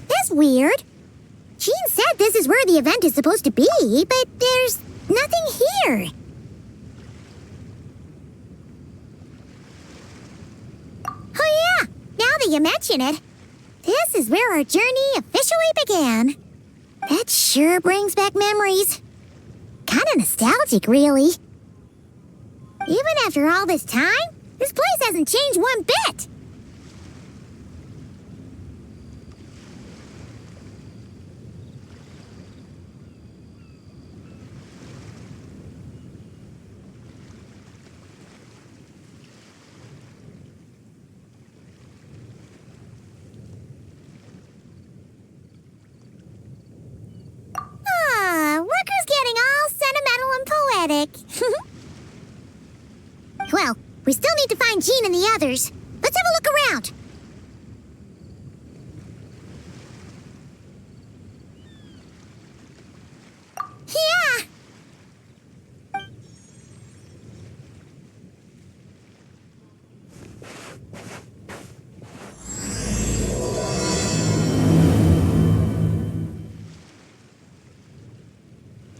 That's weird. Jean said this is where the event is supposed to be, but there's nothing here. Oh yeah, now that you mention it, this is where our journey officially began. That sure brings back memories. Kinda nostalgic, really. Even after all this time, this place hasn't changed one bit. Rucker's getting all sentimental and poetic. Well, we still need to find Jean and the others. Let's have a look around. Yeah!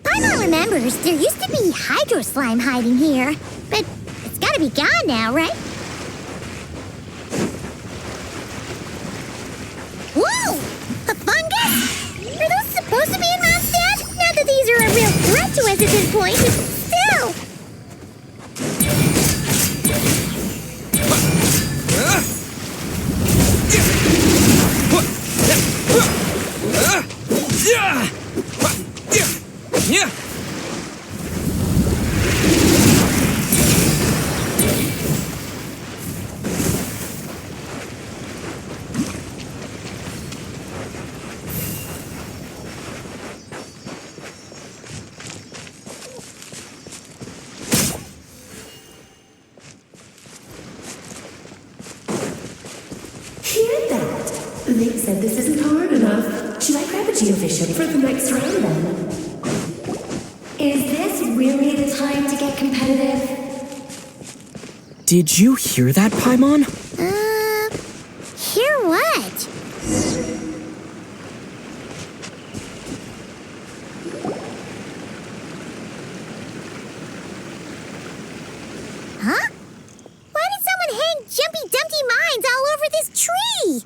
Paimon remembers there used to be hydro slime hiding here, but it's gotta be gone now, right? Whoa! A fungus? Are those supposed to be in Mondstadt? Not that these are a real threat to us at this point, but still! They said this isn't hard enough. Should I grab a geovision for the next round then? Is this really the time to get competitive? Did you hear that, Paimon? Hear what? Huh? Why did someone hang Jumpy Dumpty mines all over this tree?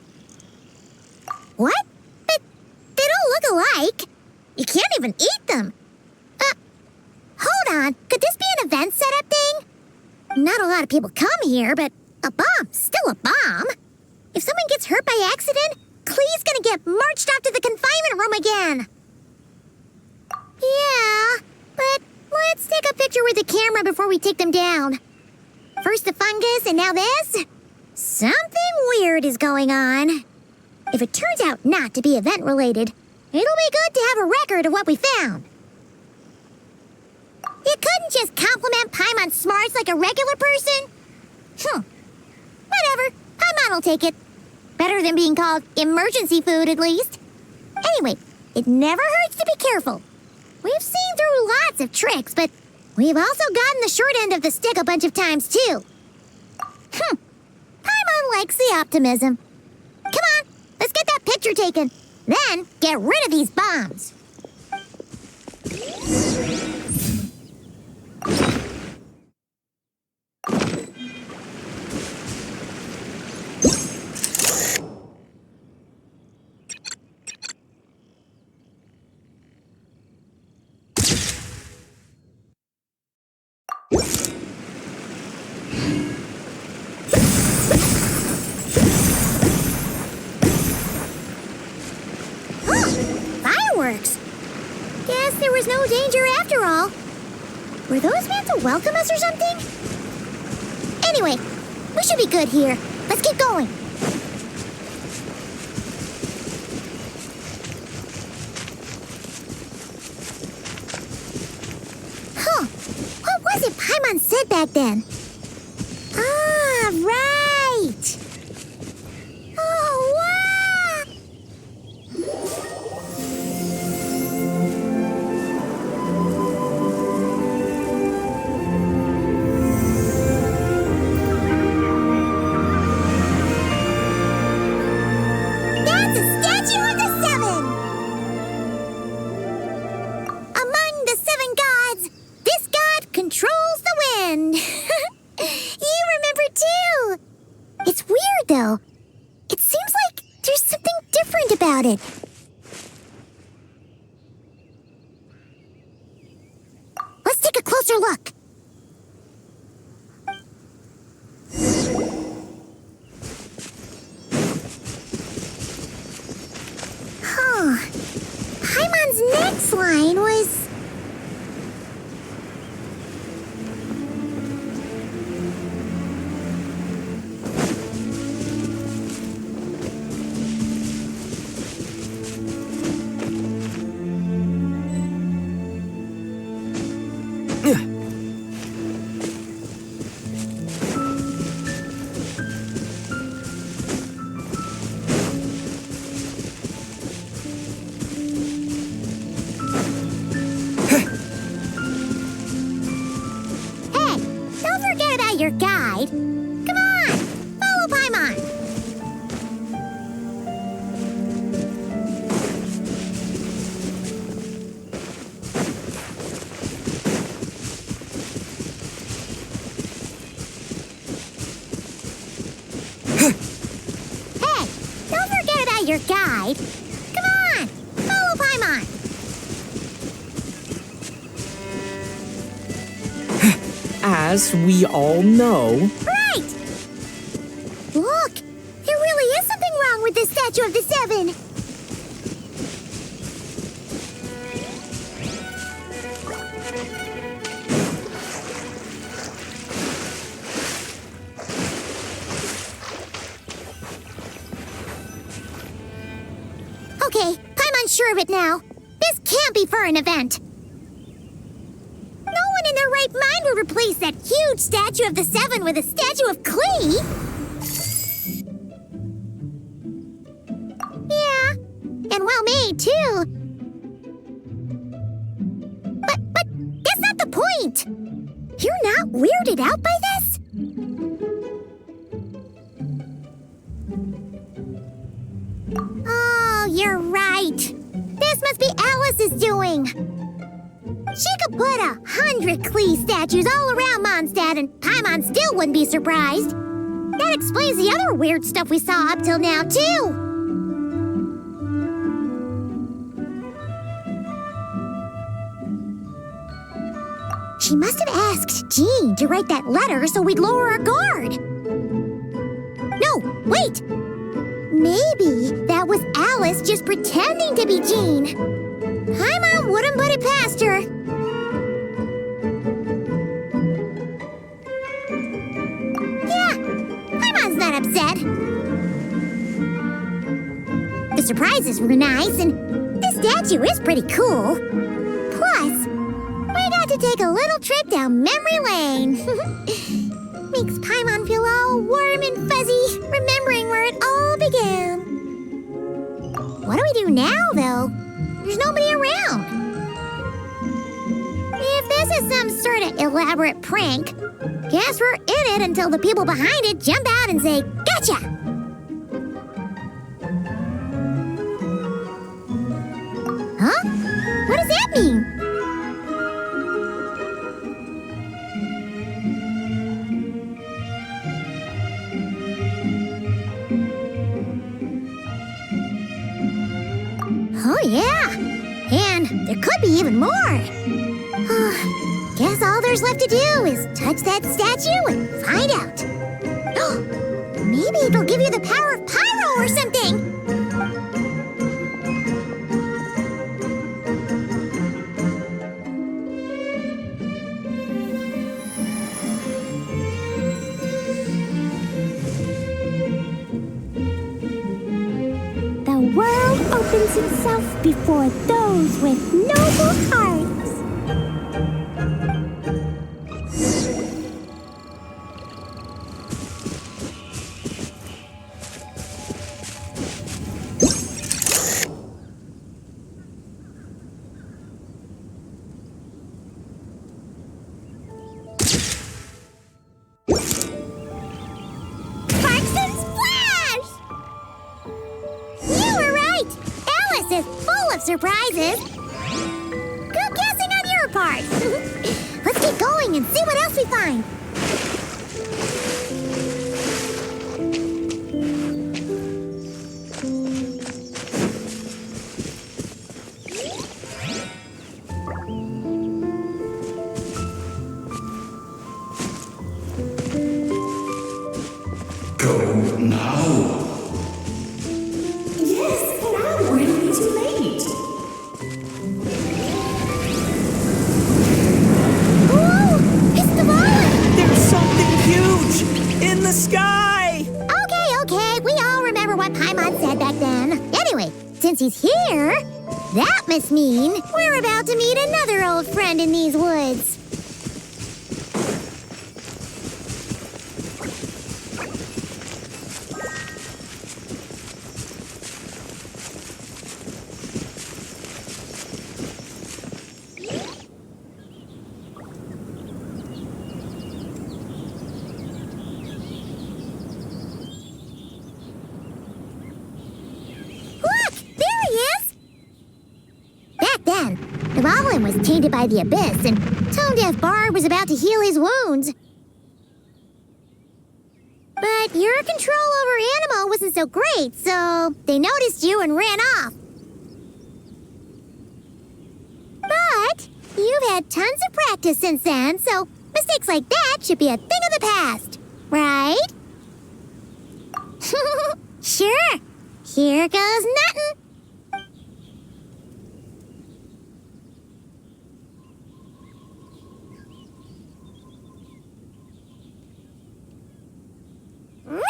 What? But they don't look alike. You can't even eat them. Hold on. Could this be an event setup thing? Not a lot of people come here, but a bomb's still a bomb. If someone gets hurt by accident, Klee's gonna get marched off to the confinement room again. Yeah, but let's take a picture with the camera before we take them down. First the fungus, and now this? Something weird is going on. If it turns out not to be event-related, it'll be good to have a record of what we found. You couldn't just compliment Paimon's smarts like a regular person? Whatever. Paimon will take it. Better than being called emergency food, at least. Anyway, it never hurts to be careful. We've seen through lots of tricks, but we've also gotten the short end of the stick a bunch of times, too. Paimon likes the optimism. Come on, let's get that picture taken. Then, get rid of these bombs. Fireworks! Guess there was no danger after all. Were those meant to welcome us or something? Anyway, we should be good here. Let's keep going. What was it Paimon said back then? Ah, right! Oh, wow! And you remember too. It's weird though. It seems like there's something different about it. Let's take a closer look. Huh. Paimon's next line was... your guide. Come on, follow Paimon. Hey, don't forget about your guide. Come on, follow Paimon. As we all know... Right! Look! There really is something wrong with this statue of the Seven! Okay, Paimon's sure of it now. This can't be for an event. No one in their right mind would replace that huge statue of the Seven with a statue of Klee. Yeah, and well made too. But that's not the point. You're not weirded out by this? Oh, you're right. This must be Alice's doing. She could put 100 Klee statues all around Mondstadt and Paimon still wouldn't be surprised. That explains the other weird stuff we saw up till now, too. She must have asked Jean to write that letter so we'd lower our guard. No, wait! Maybe that was Alice just pretending to be Jean. Paimon wouldn't put it past her. Yeah, Paimon's not upset. The surprises were nice, and this statue is pretty cool. Plus, we got to take a little trip down memory lane. Makes Paimon feel all warm and fuzzy, remembering where it all began. What do we do now, though? There's nobody around. If this is some sort of elaborate prank, guess we're in it until the people behind it jump out and say, "Gotcha!" Huh? What does that mean? Oh, yeah. And there could be even more. Guess all there's left to do is touch that statue and find out. Maybe it'll give you the power of pyro or something. The world opens itself before those with noble hearts. Surprises. Good guessing on your part. Let's keep going. going and see what else we find. Go now. Yes, now or it'll be too late. Ooh, it's the ball! There's something huge in the sky! Okay, we all remember what Paimon said back then. Anyway, since he's here, that must mean we're about to meet another old friend in these woods. Then, the Rollin was tainted by the Abyss, and Tone-Deaf Bard was about to heal his wounds. But your control over Animo wasn't so great, so they noticed you and ran off. But you've had tons of practice since then, so mistakes like that should be a thing of the past, right? Sure. Here goes nothing. Rah!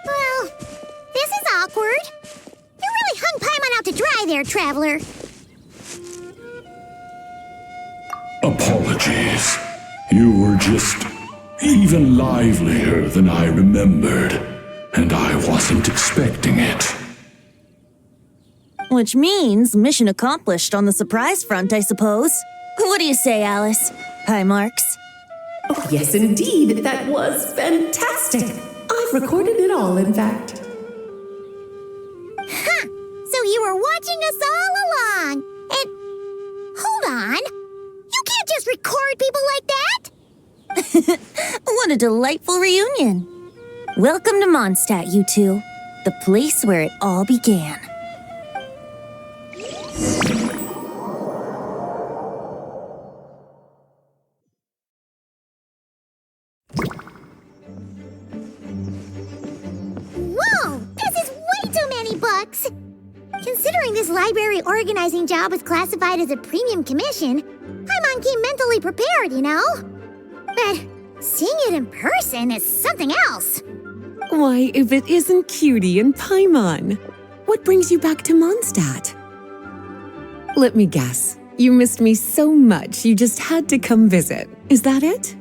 Well, this is awkward. You really hung Paimon out to dry there, traveler. Apologies. You were just even livelier than I remembered, and I wasn't expecting it. Which means mission accomplished on the surprise front, I suppose. What do you say, Alice? High marks. Oh, yes, indeed. That was fantastic. I've recorded it all, in fact. Huh! So you were watching us all along. And hold on. You can't just record people like that. What a delightful reunion. Welcome to Mondstadt, you two. The place where it all began. Whoa! This is way too many books! Considering this library organizing job was classified as a premium commission, Paimon came mentally prepared, you know? But seeing it in person is something else. Why, if it isn't Cutie and Paimon? What brings you back to Mondstadt? Let me guess. You missed me so much you just had to come visit. Is that it?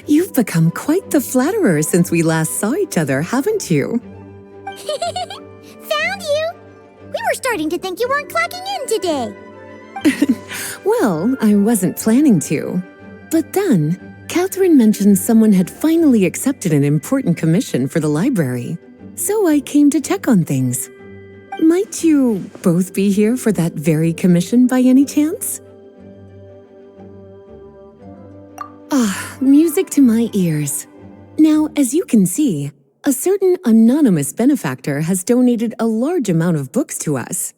You've become quite the flatterer since we last saw each other, haven't you? Found you! We were starting to think you weren't clocking in today. Well, I wasn't planning to. But then, Catherine mentioned someone had finally accepted an important commission for the library. So I came to check on things. Might you both be here for that very commission by any chance? Ah, music to my ears. Now, as you can see, a certain anonymous benefactor has donated a large amount of books to us.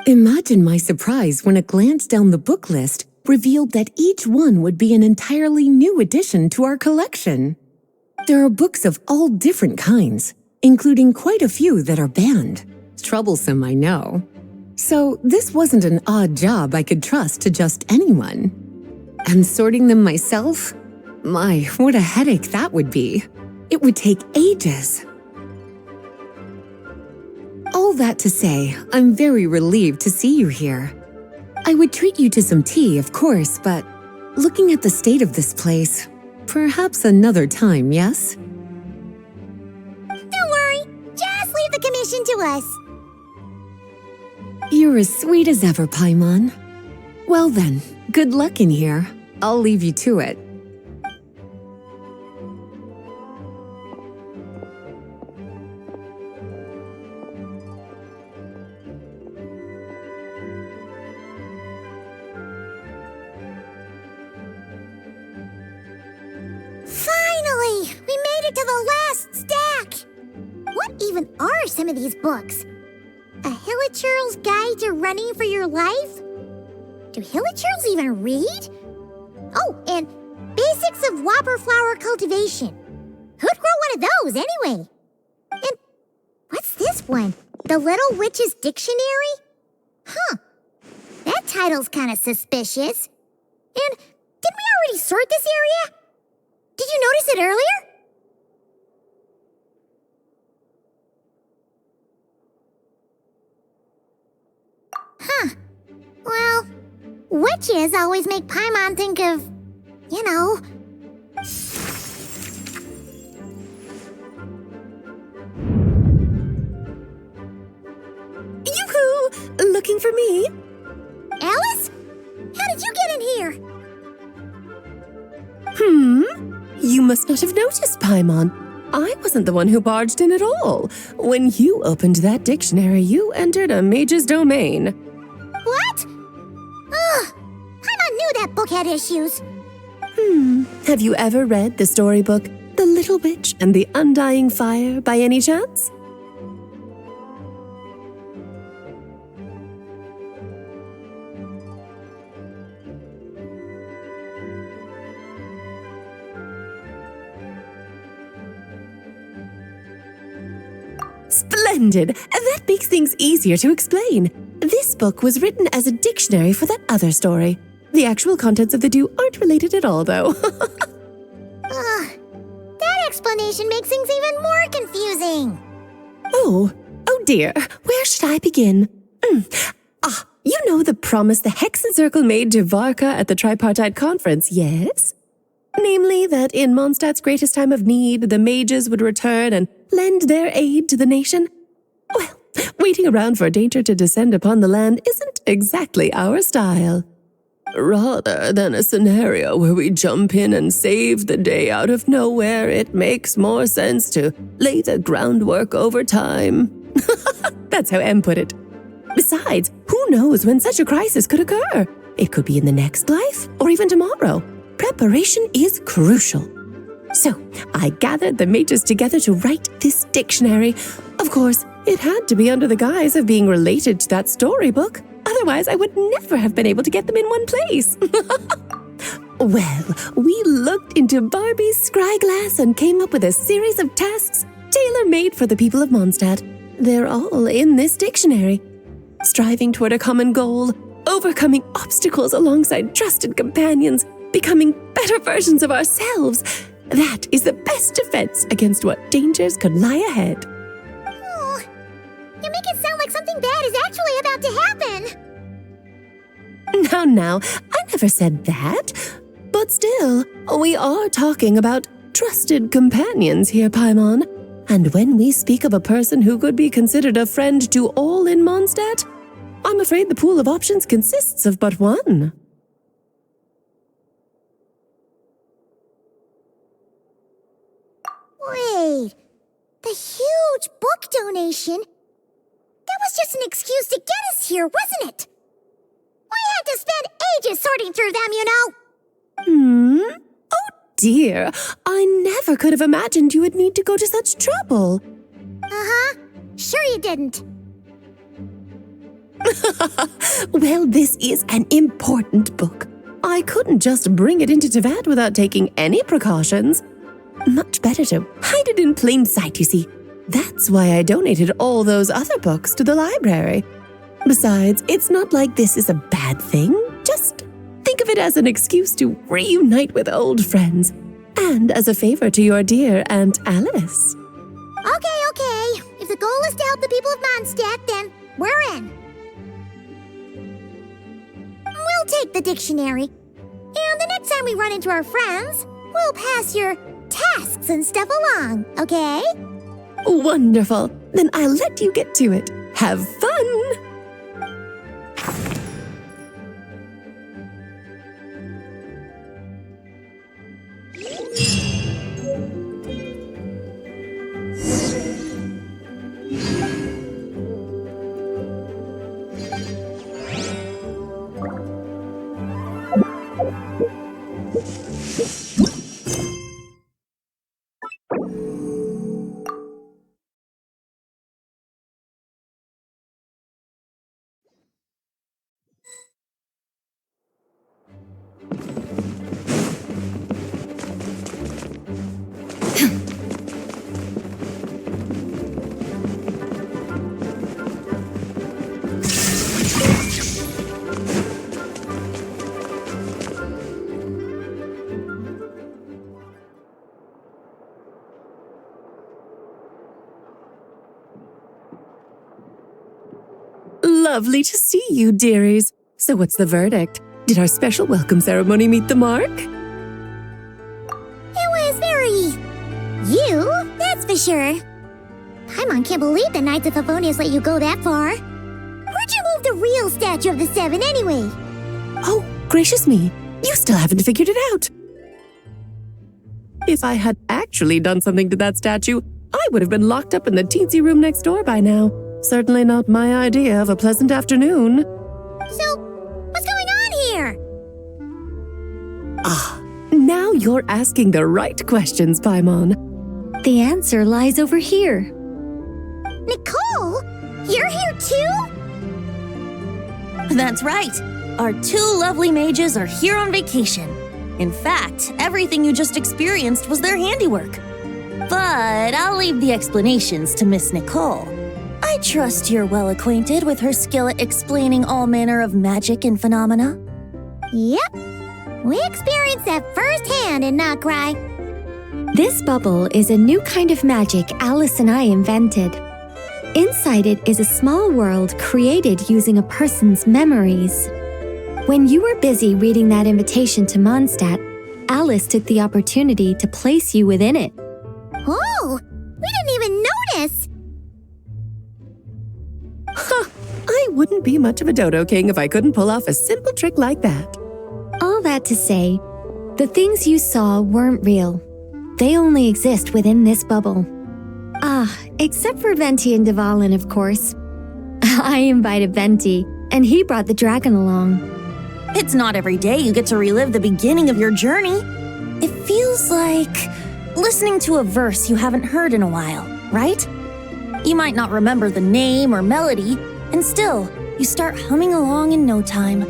Imagine my surprise when a glance down the book list revealed that each one would be an entirely new addition to our collection. There are books of all different kinds, including quite a few that are banned. Troublesome, I know. So this wasn't an odd job I could trust to just anyone. And sorting them myself? My, what a headache that would be. It would take ages. All that to say, I'm very relieved to see you here. I would treat you to some tea, of course, but looking at the state of this place, Perhaps another time, yes? Don't worry, just leave the commission to us. You're as sweet as ever, Paimon. Well then, good luck in here. I'll leave you to it. Finally! We made it to the last stack! What even are some of these books? A Hilichurl's Guide to Running for Your Life? Do Hilichurls even read? Oh, and Basics of Whopper Flower Cultivation. Who'd grow one of those, anyway? And what's this one? The Little Witch's Dictionary? Huh. That title's kind of suspicious. And didn't we already sort this area? Did you notice it earlier? Huh. Well, witches always make Paimon think of, you know. Yoo-hoo! Looking for me? Alice? How did you get in here? You must not have noticed, Paimon. I wasn't the one who barged in at all. When you opened that dictionary, you entered a mage's domain. What? Ugh. Paimon knew that book had issues. Have you ever read the storybook, The Little Witch and the Undying Fire, by any chance? Splendid! That makes things easier to explain. This book was written as a dictionary for that other story. The actual contents of the two aren't related at all, though. Ugh. That explanation makes things even more confusing. Oh dear. Where should I begin? You know the promise the Hexen Circle made to Varka at the Tripartite Conference, yes? Namely, that in Mondstadt's greatest time of need, the mages would return and lend their aid to the nation? Well, waiting around for danger to descend upon the land isn't exactly our style. Rather than a scenario where we jump in and save the day out of nowhere, it makes more sense to lay the groundwork over time. That's how Em put it. Besides, who knows when such a crisis could occur? It could be in the next life, or even tomorrow. Preparation is crucial. So, I gathered the mages together to write this dictionary. Of course, it had to be under the guise of being related to that storybook. Otherwise, I would never have been able to get them in one place. Well, we looked into Barbie's scryglass and came up with a series of tasks tailor-made for the people of Mondstadt. They're all in this dictionary. Striving toward a common goal, overcoming obstacles alongside trusted companions, becoming better versions of ourselves. That is the best defense against what dangers could lie ahead. Oh, you make it sound like something bad is actually about to happen. Now, I never said that. But still, we are talking about trusted companions here, Paimon. And when we speak of a person who could be considered a friend to all in Mondstadt, I'm afraid the pool of options consists of but one. Wait, the huge book donation? That was just an excuse to get us here, wasn't it? We had to spend ages sorting through them, you know. Oh dear, I never could have imagined you would need to go to such trouble. Uh-huh. Sure you didn't. Well, this is an important book. I couldn't just bring it into Teyvat without taking any precautions. Much better to hide it in plain sight, you see. That's why I donated all those other books to the library. Besides, it's not like this is a bad thing. Just think of it as an excuse to reunite with old friends. And as a favor to your dear Aunt Alice. Okay. If the goal is to help the people of Mondstadt, then we're in. We'll take the dictionary. And the next time we run into our friends, We'll pass your tasks and stuff along, okay? Wonderful. Then I'll let you get to it. Have fun! Lovely to see you, dearies. So what's the verdict? Did our special welcome ceremony meet the mark? It was very... you, that's for sure. Paimon can't believe the Knights of Favonius let you go that far. Where'd you move the real statue of the Seven anyway? Oh, gracious me. You still haven't figured it out. If I had actually done something to that statue, I would have been locked up in the teensy room next door by now. Certainly not my idea of a pleasant afternoon. So, what's going on here? Ah, now you're asking the right questions, Paimon. The answer lies over here. Nicole, you're here too? That's right. Our two lovely mages are here on vacation. In fact, everything you just experienced was their handiwork. But I'll leave the explanations to Miss Nicole. I trust you're well acquainted with her skill at explaining all manner of magic and phenomena. Yep. We experienced that firsthand in Notcry. This bubble is a new kind of magic Alice and I invented. Inside it is a small world created using a person's memories. When you were busy reading that invitation to Mondstadt, Alice took the opportunity to place you within it. Oh, we didn't even notice. I wouldn't be much of a dodo king if I couldn't pull off a simple trick like that. All that to say, the things you saw weren't real. They only exist within this bubble. Ah, except for Venti and Dvalin, of course. I invited Venti, and he brought the dragon along. It's not every day you get to relive the beginning of your journey. It feels like listening to a verse you haven't heard in a while, right? You might not remember the name or melody, and still, you start humming along in no time.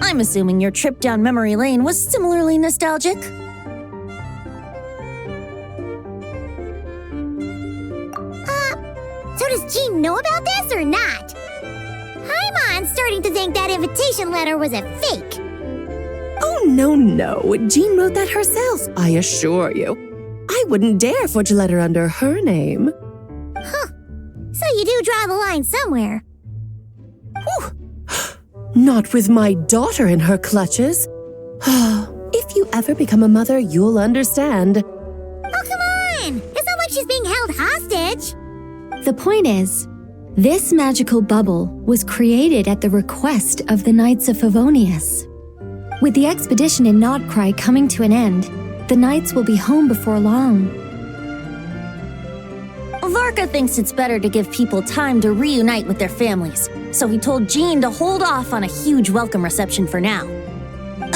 I'm assuming your trip down memory lane was similarly nostalgic. So does Jean know about this or not? Paimon's starting to think that invitation letter was a fake. Oh, no. Jean wrote that herself, I assure you. I wouldn't dare forge a letter under her name. Huh. So you do draw the line somewhere. Whew. Not with my daughter in her clutches. If you ever become a mother, you'll understand. Oh, come on! It's not like she's being held hostage. The point is, this magical bubble was created at the request of the Knights of Favonius. With the expedition in Nodcry coming to an end, the Knights will be home before long. Varka thinks it's better to give people time to reunite with their families, so he told Jean to hold off on a huge welcome reception for now.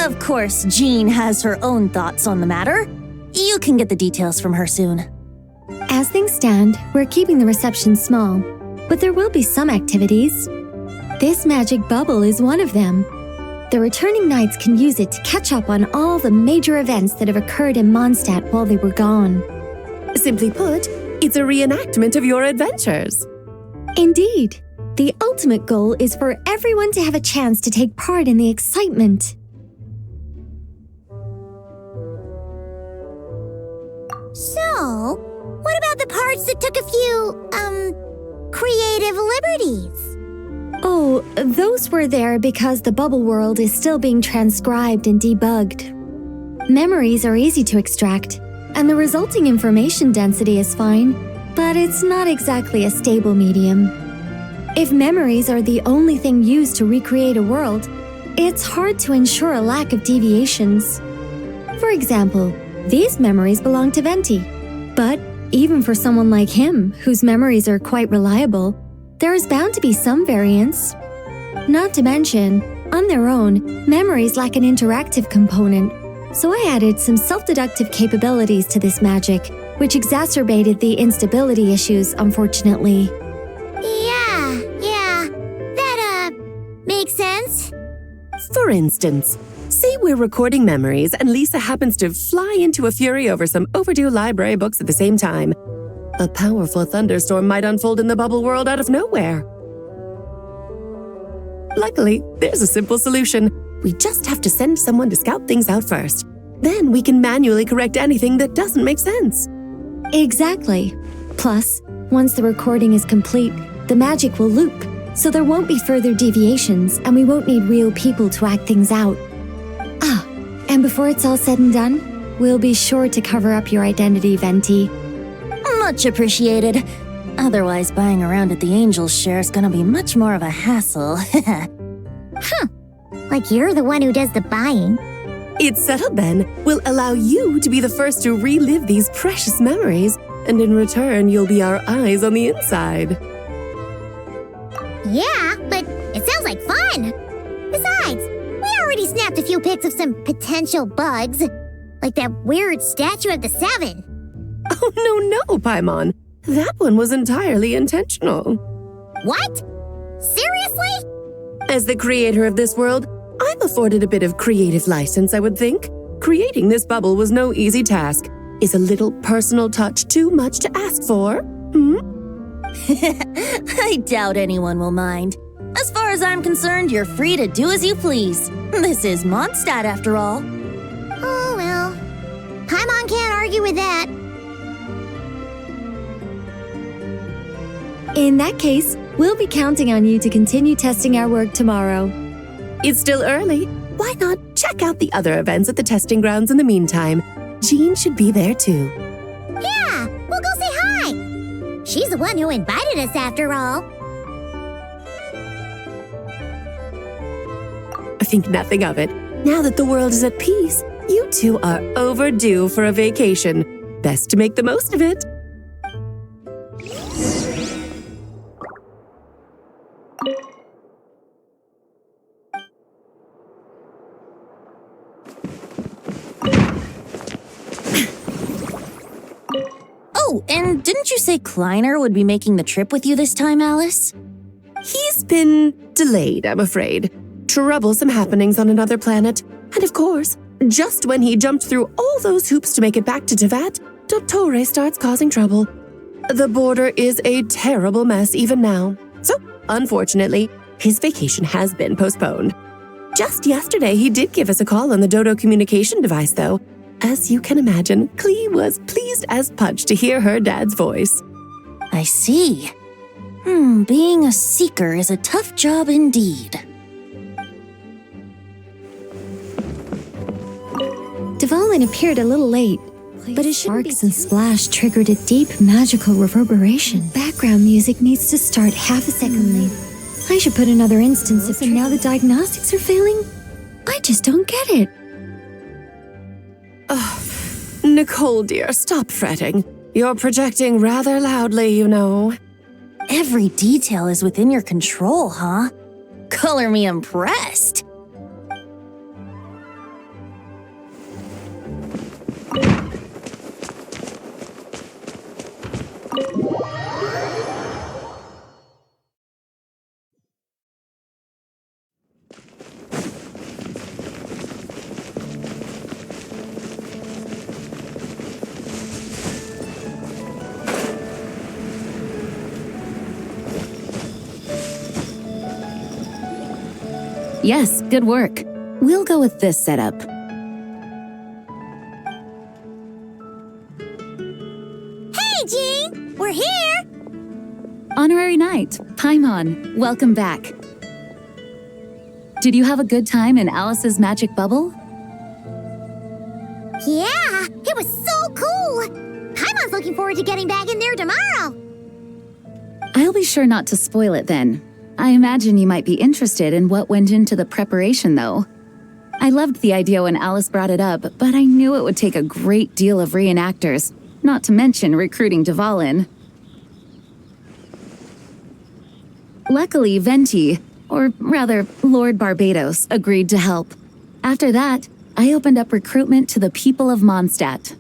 Of course, Jean has her own thoughts on the matter. You can get the details from her soon. As things stand, we're keeping the reception small, but there will be some activities. This magic bubble is one of them. The returning knights can use it to catch up on all the major events that have occurred in Mondstadt while they were gone. Simply put, it's a reenactment of your adventures. Indeed. The ultimate goal is for everyone to have a chance to take part in the excitement. So, what about the parts that took a few, creative liberties? Oh, those were there because the bubble world is still being transcribed and debugged. Memories are easy to extract, and the resulting information density is fine, but it's not exactly a stable medium. If memories are the only thing used to recreate a world, it's hard to ensure a lack of deviations. For example, these memories belong to Venti, but even for someone like him, whose memories are quite reliable, there is bound to be some variance. Not to mention, on their own, memories lack an interactive component, so I added some self-deductive capabilities to this magic, which exacerbated the instability issues, unfortunately. Yeah, that, makes sense. For instance, say we're recording memories and Lisa happens to fly into a fury over some overdue library books at the same time. A powerful thunderstorm might unfold in the bubble world out of nowhere. Luckily, there's a simple solution. We just have to send someone to scout things out first. Then we can manually correct anything that doesn't make sense. Exactly. Plus, once the recording is complete, the magic will loop, so there won't be further deviations and we won't need real people to act things out. Ah, and before it's all said and done, we'll be sure to cover up your identity, Venti. Much appreciated. Otherwise, buying around at the Angel's share is gonna be much more of a hassle. Like you're the one who does the buying. It's settled then. We'll allow you to be the first to relive these precious memories, and in return, you'll be our eyes on the inside. Yeah, but it sounds like fun. Besides, we already snapped a few pics of some potential bugs, like that weird statue of the Seven. Oh, no, Paimon. That one was entirely intentional. What? Seriously? As the creator of this world, I'm afforded a bit of creative license, I would think. Creating this bubble was no easy task. Is a little personal touch too much to ask for? I doubt anyone will mind. As far as I'm concerned, you're free to do as you please. This is Mondstadt, after all. Oh, well. Paimon can't argue with that. In that case, we'll be counting on you to continue testing our work tomorrow. It's still early. Why not check out the other events at the testing grounds in the meantime? Jean should be there too. Yeah, we'll go say hi. She's the one who invited us after all. Think nothing of it. Now that the world is at peace, you two are overdue for a vacation. Best to make the most of it. Oh, and didn't you say Kleiner would be making the trip with you this time, Alice? He's been delayed, I'm afraid. Troublesome happenings on another planet. And of course, just when he jumped through all those hoops to make it back to Tevat, Dottore starts causing trouble. The border is a terrible mess even now. So, unfortunately, his vacation has been postponed. Just yesterday, he did give us a call on the Dodo communication device, though. As you can imagine, Klee was pleased as punch to hear her dad's voice. I see. Being a seeker is a tough job indeed. Dvalin appeared a little late, but his sparks and splash triggered a deep magical reverberation. Background music needs to start half a second late. I should put another instance if now the diagnostics are failing. I just don't get it. Nicole, dear, stop fretting. You're projecting rather loudly, you know. Every detail is within your control, huh? Color me impressed. Yes, good work. We'll go with this setup. Hey, Jean! We're here! Honorary Knight, Paimon, welcome back. Did you have a good time in Alice's magic bubble? cool! Paimon's looking forward to getting back in there tomorrow. I'll be sure not to spoil it then. I imagine you might be interested in what went into the preparation, though. I loved the idea when Alice brought it up, but I knew it would take a great deal of reenactors, not to mention recruiting Dvalin. Luckily, Venti, or rather, Lord Barbados, agreed to help. After that, I opened up recruitment to the people of Mondstadt.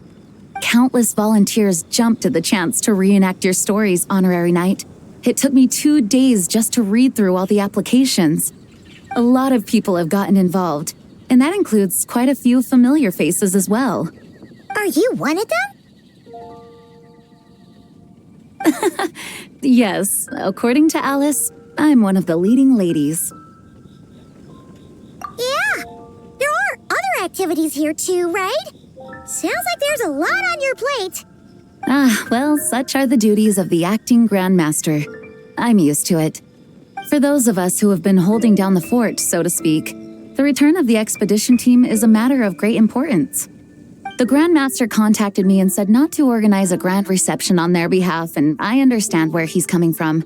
Countless volunteers jumped at the chance to reenact your stories, Honorary Knight. It took me 2 days just to read through all the applications. A lot of people have gotten involved, and that includes quite a few familiar faces as well. Are you one of them? Yes, according to Alice, I'm one of the leading ladies. Yeah, there are other activities here too, right? Sounds like there's a lot on your plate. Well, such are the duties of the acting Grandmaster. I'm used to it. For those of us who have been holding down the fort, so to speak, the return of the expedition team is a matter of great importance. The Grandmaster contacted me and said not to organize a grand reception on their behalf, and I understand where he's coming from.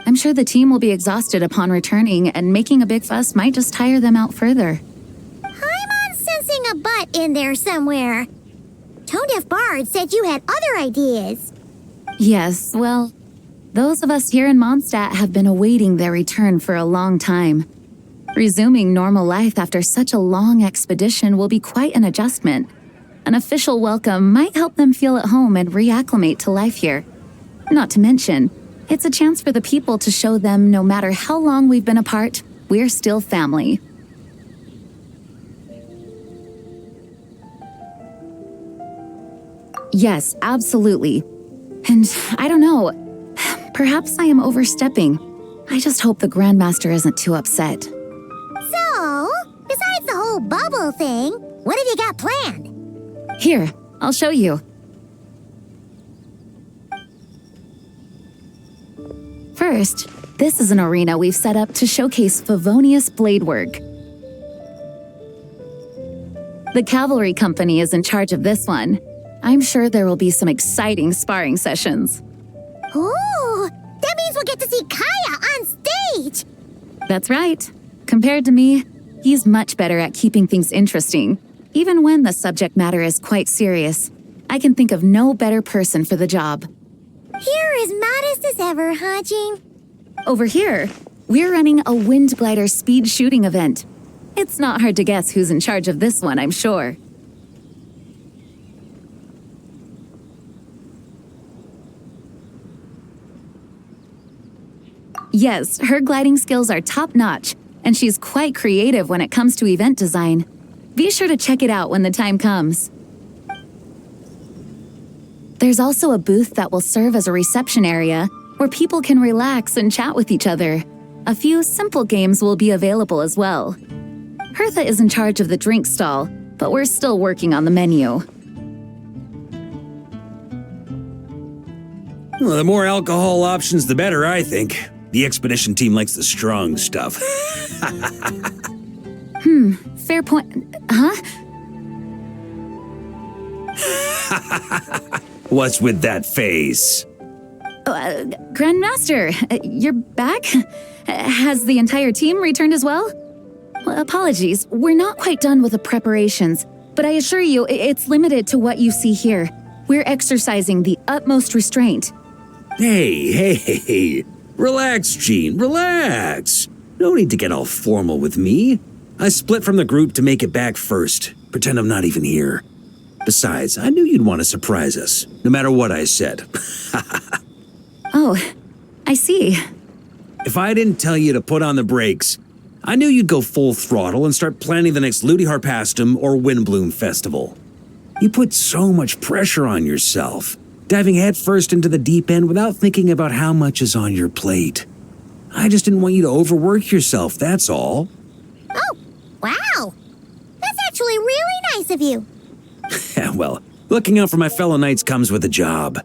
I'm sure the team will be exhausted upon returning, and making a big fuss might just tire them out further. I'm sensing a butt in there somewhere. Tone-deaf Bard said you had other ideas. Yes, well, those of us here in Mondstadt have been awaiting their return for a long time. Resuming normal life after such a long expedition will be quite an adjustment. An official welcome might help them feel at home and reacclimate to life here. Not to mention, it's a chance for the people to show them no matter how long we've been apart, we're still family. Yes, absolutely. And I don't know, perhaps I am overstepping. I just hope the Grandmaster isn't too upset. So, besides the whole bubble thing, what have you got planned? Here, I'll show you. First, this is an arena we've set up to showcase Favonius blade work. The cavalry company is in charge of this one. I'm sure there will be some exciting sparring sessions. Ooh, that means we'll get to see Kaya on stage! That's right. Compared to me, he's much better at keeping things interesting, even when the subject matter is quite serious. I can think of no better person for the job. You're as modest as ever, huh, Jean? Over here, we're running a wind glider speed shooting event. It's not hard to guess who's in charge of this one, I'm sure. Yes, her gliding skills are top-notch, and she's quite creative when it comes to event design. Be sure to check it out when the time comes. There's also a booth that will serve as a reception area where people can relax and chat with each other. A few simple games will be available as well. Hertha is in charge of the drink stall, but we're still working on the menu. Well, the more alcohol options, the better, I think. The expedition team likes the strong stuff. Fair point. Huh? What's with that face? Grandmaster, you're back? Has the entire team returned as well? Apologies, we're not quite done with the preparations, but I assure you it's limited to what you see here. We're exercising the utmost restraint. Hey. Relax, Jean, relax. No need to get all formal with me. I split from the group to make it back first. Pretend I'm not even here. Besides, I knew you'd want to surprise us, no matter what I said. Oh, I see. If I didn't tell you to put on the brakes, I knew you'd go full throttle and start planning the next Ludi Harpastum or Windbloom Festival. You put so much pressure on yourself, diving headfirst into the deep end without thinking about how much is on your plate. I just didn't want you to overwork yourself, that's all. Oh, wow. That's actually really nice of you. Well, looking out for my fellow knights comes with a job.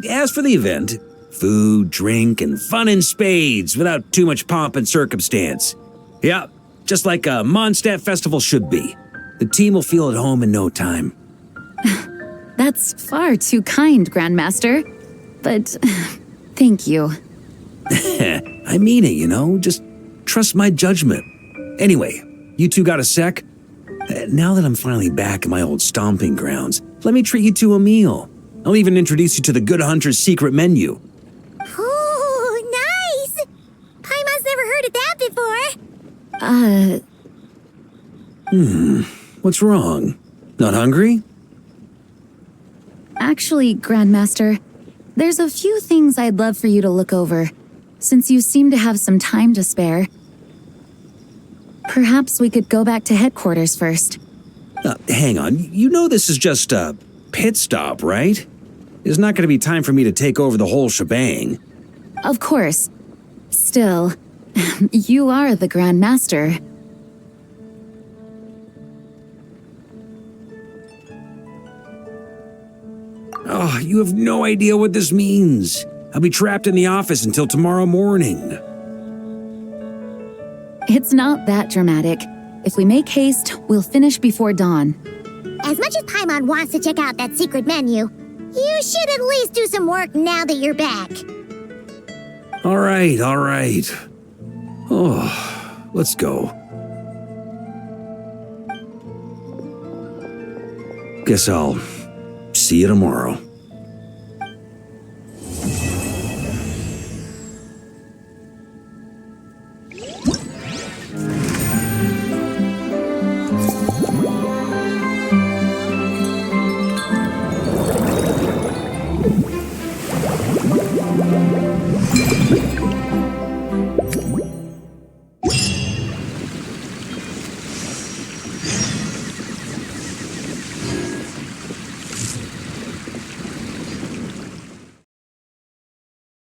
As for the event, food, drink, and fun in spades without too much pomp and circumstance. Yeah, just like a Mondstadt festival should be. The team will feel at home in no time. That's far too kind, Grandmaster. But thank you. I mean it, you know? Just trust my judgment. Anyway, you two got a sec? Now that I'm finally back in my old stomping grounds, let me treat you to a meal. I'll even introduce you to the Good Hunter's secret menu. Ooh, nice! Paimon's never heard of that before. What's wrong? Not hungry? Actually, Grandmaster, there's a few things I'd love for you to look over, since you seem to have some time to spare. Perhaps we could go back to headquarters first. Hang on, you know this is just a pit stop, right? There's not going to be time for me to take over the whole shebang. Of course. Still, you are the Grandmaster. Oh, you have no idea what this means. I'll be trapped in the office until tomorrow morning. It's not that dramatic. If we make haste, we'll finish before dawn. As much as Paimon wants to check out that secret menu, you should at least do some work now that you're back. All right. Oh, let's go. Guess I'll see you tomorrow.